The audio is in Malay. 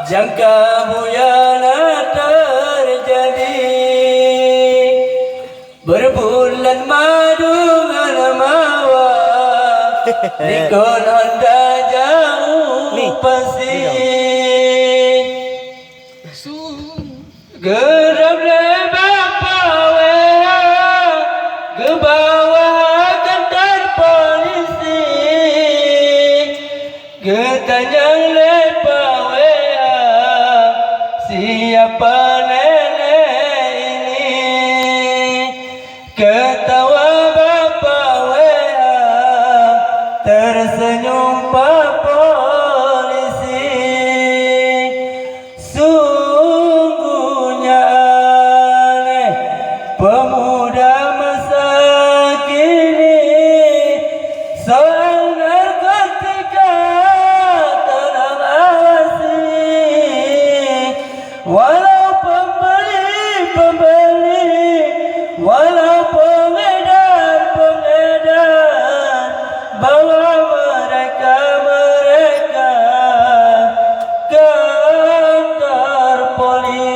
jangka buyana terjadi, berbulan madu dengan mawar, nikon anda jauh pasti. Geram le bapa weha, ke bawah kantor polisi, ke tanjang lepa weha, siapa nenek ini? Ketawa bapa weha, tersenyum pak polisi. Sungguhnya aneh pemuda masa kini, soal narkotika tolong awasi. Walau pembeli, walau pengedar, bawa mereka kantor polisi.